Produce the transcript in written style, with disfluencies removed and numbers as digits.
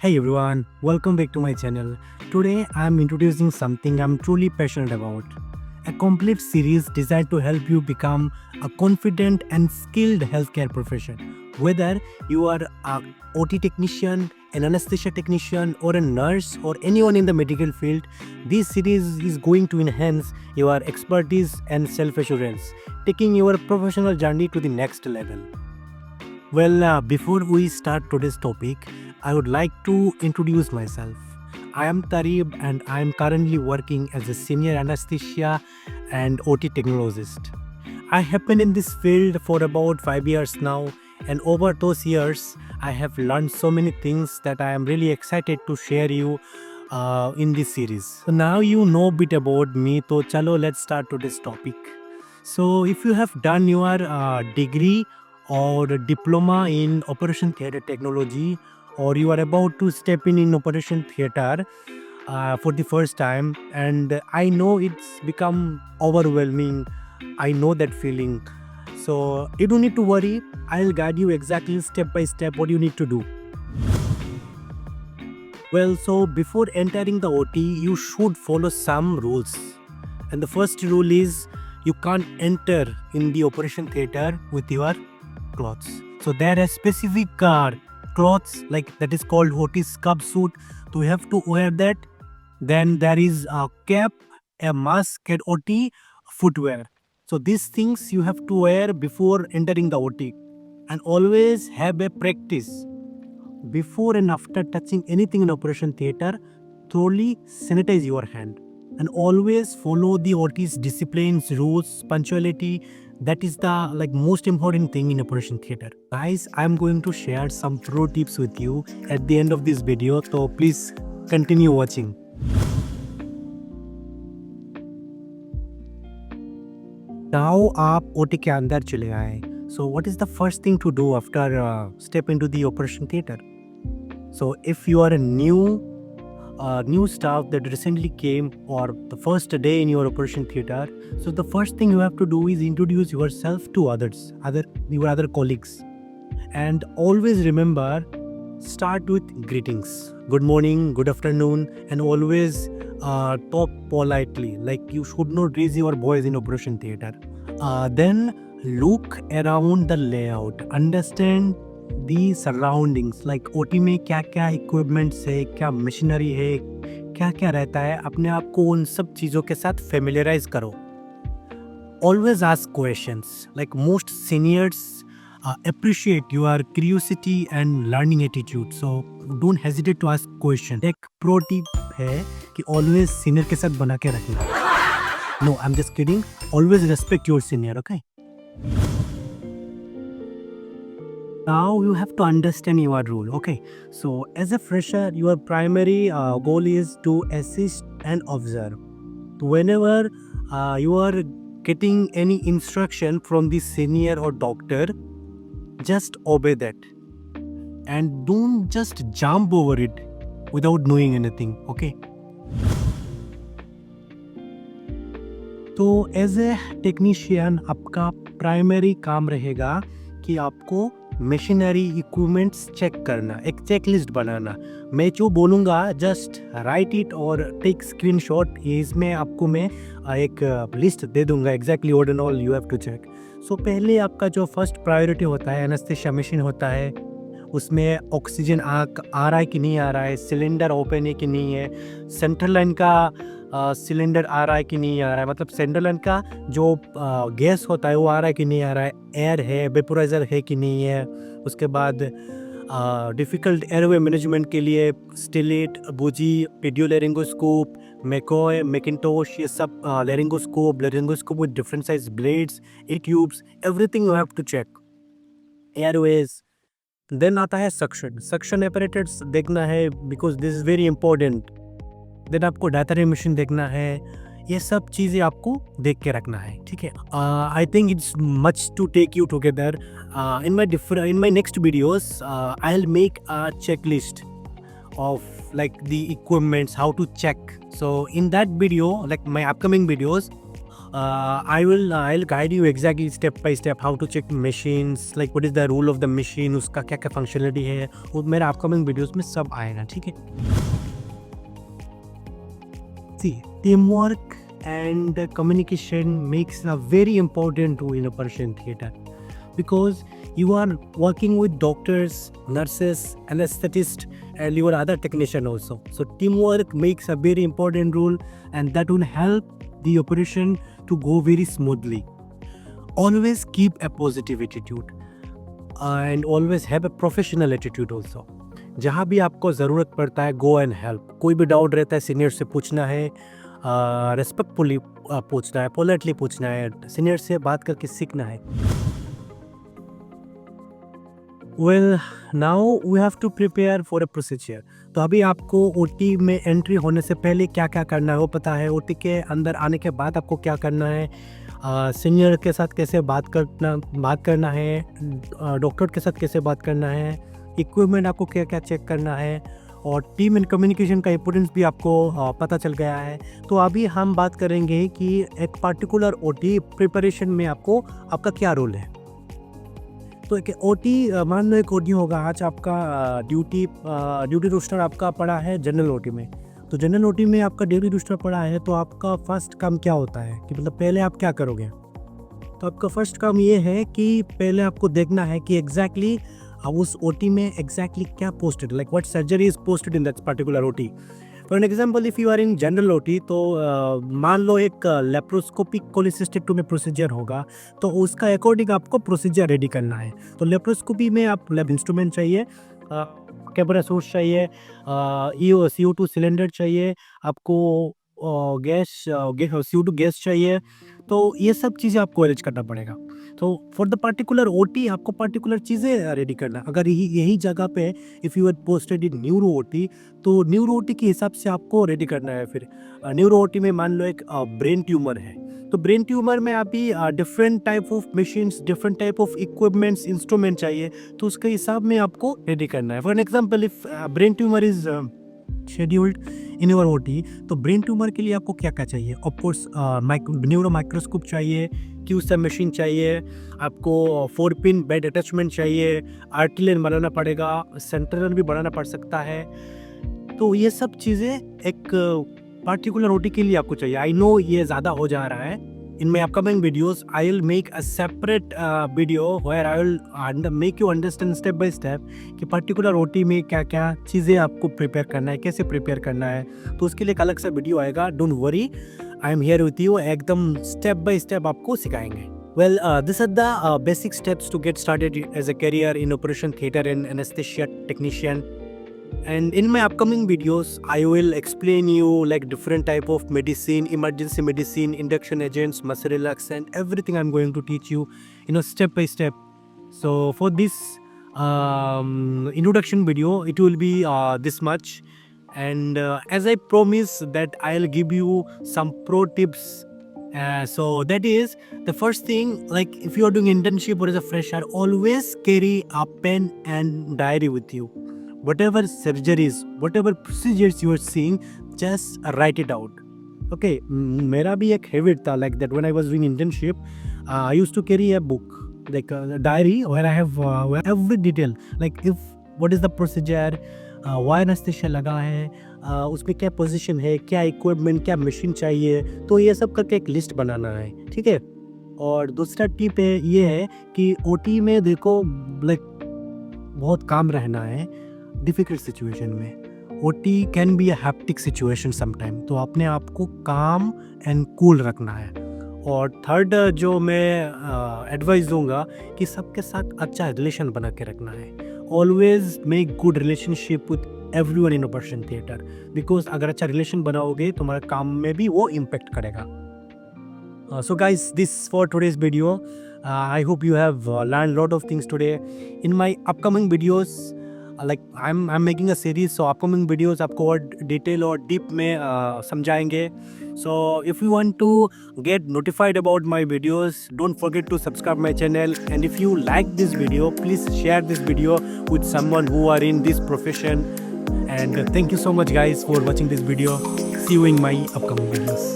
Hey everyone, welcome back to my channel. Today I am introducing something I'm truly passionate about. A complete series designed to help you become a confident and skilled healthcare profession. Whether you are a OT technician, an anesthesia technician, or a nurse, or anyone in the medical field, this series is going to enhance your expertise and self assurance, taking your professional journey to the next level. Before we start today's topic, I would like to introduce myself. I am Tarib and I am currently working as a senior anesthesia and OT technologist. I have been in this field for about 5 years now, and over those years, I have learned so many things that I am really excited to share you in this series. So now you know a bit about me, so chalo let's start today's topic. So if you have done your degree or a diploma in operation theater technology, or you are about to step in operation theater for the first time, and I know it's become overwhelming. I know that feeling. So you don't need to worry. I'll guide you exactly step by step what you need to do. So before entering the OT, you should follow some rules. And the first rule is you can't enter in the operation theater with your clothes. So there are specific clothes like that is called OT scrub suit. So you have to wear that. Then there is a cap, a mask, and OT footwear. So these things you have to wear before entering the OT, and always have a practice before and after touching anything in operation theater. Thoroughly sanitize your hand and always follow the OT's disciplines, rules, punctuality. That is the most important thing in operation theater. Guys, I'm going to share some pro tips with you at the end of this video, so please continue watching. Now आप OT के अंदर चले आए. So what is the first thing to do after step into the operation theater? So if you are a new staff that recently came, or the first day in your operation theater, so the first thing you have to do is introduce yourself to your other colleagues, and always remember, start with greetings, good morning, good afternoon, and always talk politely. Like you should not raise your voice in operation theater. Then look around the layout, understand the surroundings, like OT में क्या क्या equipments है, क्या machinery है, क्या क्या रहता है, अपने आप को उन सब चीज़ों के साथ फेमिलियराइज करो. Always ask questions. Like most seniors appreciate your curiosity and learning attitude, so don't hesitate to ask question. एक pro tip है कि always senior के साथ बना के रखना. No, I'm just kidding. Always respect your senior, okay? Now you have to understand your role, okay? So as a fresher, your primary goal is to assist and observe. Whenever you are getting any instruction from the senior or doctor, just obey that and don't just jump over it without knowing anything, okay? तो as a technician आपका primary काम रहेगा कि आपको machinery equipments check करना, एक checklist बनाना. मैं जो बोलूँगा जस्ट राइट इट और टेक स्क्रीनशॉट. इसमें आपको मैं एक लिस्ट दे दूंगा exactly what and all you have to check. So पहले आपका जो फर्स्ट प्रायोरिटी होता है, एनेस्थेसिया मशीन होता है, उसमें ऑक्सीजन आ रहा है कि नहीं आ रहा है, सिलेंडर ओपन है कि नहीं है, सेंट्रल लाइन का सिलेंडर आ रहा है कि नहीं आ रहा है, मतलब सेंट्रल लाइन का जो गैस होता है वो आ रहा है कि नहीं आ रहा है, एयर है, वेपोराइजर है कि नहीं है. उसके बाद डिफ़िकल्ट एयरवे मैनेजमेंट के लिए स्टिलेट, बूजी, पेडियोलेरिंगोस्कोप, मैकॉय, मैकिंटोश, ये सब laryngoscope with different size blades, a tubes, everything you have to check. Airways. Then आता है सक्शन एपरेटर्स देखना है, because this is very important. Then आपको डायथरी मशीन देखना है. ये सब चीज़ें आपको देख के रखना है, ठीक है? I think it's much to take you together. in my next videos I'll make a checklist of like the equipments, how to check. So in that video, like my upcoming videos, I'll guide you exactly step by step how to check machines, like what is the rule of the machine, उसका क्या क्या functionality है, वो मेरे upcoming videos में सब आएगा, ठीक है. See, teamwork and communication makes a very important role in operation theater, because you are working with doctors, nurses, anesthetists, and your other technician also. So teamwork makes a very important role, and that will help the operation to go very smoothly. Always keep a positive attitude and always have a professional attitude also. जहाँ भी आपको ज़रूरत पड़ता है, go and help. कोई भी doubt रहता है सीनियर से पूछना है, रेस्पेक्टफुली पूछना है, पोलाइटली पूछना है, सीनियर से बात करके सीखना है. Well now we have to prepare for a procedure. तो अभी आपको ओटी में एंट्री होने से पहले क्या क्या करना है वो पता है. ओटी के अंदर आने के बाद आपको क्या करना है, सीनियर के साथ कैसे बात करना है, डॉक्टर के साथ कैसे बात करना है, इक्विपमेंट आपको क्या क्या चेक करना है, और टीम एंड कम्युनिकेशन का इम्पोर्टेंस भी आपको पता चल गया है. तो अभी हम बात करेंगे कि एक पार्टिकुलर ओटी प्रिपरेशन में आपका क्या रोल है. तो एक ओटी, मान लो एक ओटी होगा, आज आपका ड्यूटी रोस्टर आपका पड़ा है जनरल ओटी में. तो जनरल ओटी में आपका ड्यूटी रोस्टर पड़ा है, तो आपका फर्स्ट काम क्या होता है कि मतलब पहले आप क्या करोगे. तो आपका फर्स्ट काम ये है कि पहले आपको देखना है कि एग्जैक्टली उस ओटी में एग्जैक्टली क्या posted, like what surgery is posted in that particular OT. For an example, if you are in general OT, तो मान लो एक लेप्रोस्कोपिक कोलिसिस्टेक्टोमी प्रोसीजर होगा, तो उसका अकॉर्डिंग आपको प्रोसीजर रेडी करना है. तो लेप्रोस्कोपी में आप लैब इंस्ट्रूमेंट चाहिए, कैमरा सोर्स चाहिए, CO2 सिलेंडर चाहिए, आपको गैस CO2 गैस चाहिए. तो ये सब चीज़ें आपको अरेंज करना पड़ेगा. तो फॉर द पर्टिकुलर ओटी आपको पर्टिकुलर चीज़ें रेडी करना. अगर यही जगह पे if you are posted in neuro OT, तो न्यूरो ओटी के हिसाब से आपको रेडी करना है. फिर न्यूरो ओटी में मान लो एक ब्रेन ट्यूमर है, तो ब्रेन ट्यूमर में अभी different type of machines, different type of equipments, instrument चाहिए, तो उसके हिसाब में आपको रेडी करना है. For an example, if brain tumour is scheduled in your OT, तो ब्रेन ट्यूमर के लिए आपको क्या क्या चाहिए. ऑफकोर्स न्यूरो माइक्रोस्कोप चाहिए, क्यूसम मशीन चाहिए, आपको 4 पिन बेड अटैचमेंट चाहिए, आर्टिलियन बनाना पड़ेगा, सेंट्रल भी बनाना पड़ सकता है. तो ये सब चीज़ें एक पर्टिकुलर ओटी के लिए आपको चाहिए. आई नो ये ज़्यादा हो जा रहा है. In my upcoming videos, I will make a separate video where I will make you understand step by step कि particular OT में क्या क्या चीज़ें आपको प्रिपेयर करना है, कैसे प्रिपेयर करना है. तो उसके लिए एक अलग सा वीडियो आएगा. Don't worry, I am here with you. एकदम स्टेप बाय स्टेप आपको सिखाएंगे. Well, these are the basic steps to get started as a career in operation theater and anesthesia technician. And in my upcoming videos, I will explain you like different type of medicine, emergency medicine, induction agents, muscle relaxant, everything I'm going to teach you, step by step. So for this introduction video, it will be this much. And as I promise that I'll give you some pro tips. So that is the first thing, like if you are doing internship or as a fresher, always carry a pen and diary with you. Whatever surgeries, whatever procedures you are seeing, just write it out. Okay, मेरा भी एक habit था like that. When I was doing internship, I used to carry a book, like a diary where I have every detail, like if what is the procedure, why anesthesia लगा है, उसमें क्या position है, क्या equipment, क्या machine चाहिए. तो ये सब करके एक लिस्ट बनाना है, ठीक है. और दूसरा टिप है ये है कि ओटी में देखो लाइक बहुत काम रहना है डिफ़िकल्ट सिचुएशन में. OT can be a hectic situation sometime, तो अपने आप को काम एंड कूल रखना है. और थर्ड जो मैं एडवाइस दूंगा कि सबके साथ अच्छा रिलेशन बना के रखना है. Always make good relationship with everyone in operation theatre, because अगर अच्छा रिलेशन बनाओगे तुम्हारे काम में भी वो इम्पेक्ट करेगा. So guys, this for today's video. I hope you have learned a lot of things today. In my upcoming videos, like I'm making a series, so upcoming videos आपको और डिटेल और डीप में समझाएंगे. So if you want to get notified about my videos, don't forget to subscribe my channel. And if you like this video, please share this video with someone who are in this profession. And thank you so much guys for watching this video. See you in my upcoming videos.